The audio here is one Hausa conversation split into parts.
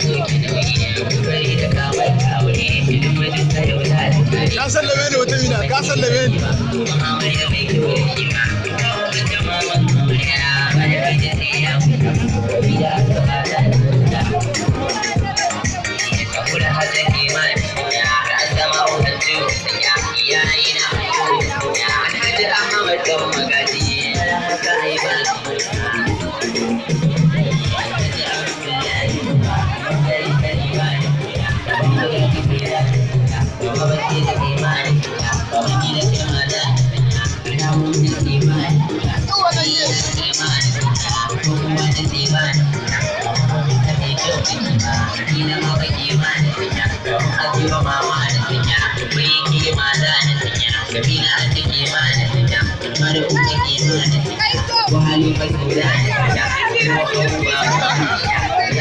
Ka sallame ni wata mina, ka sallame ni.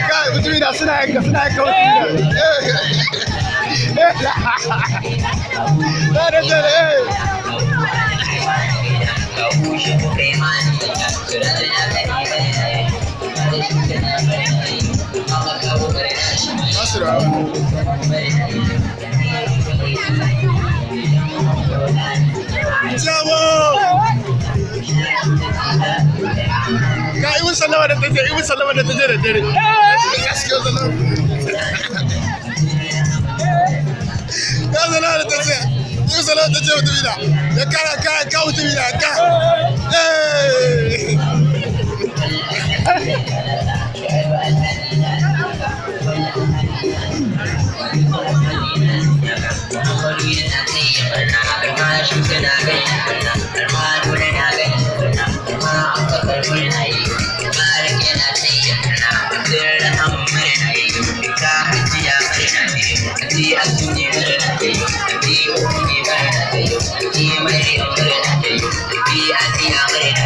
Kai mutumina suna yanka Ka yi musu sallama da ta je, da dare. Gaskiya sallama. Ya sallama da ta je, yi sallama da ta je mutumina. Ya kara ka mutumina ka.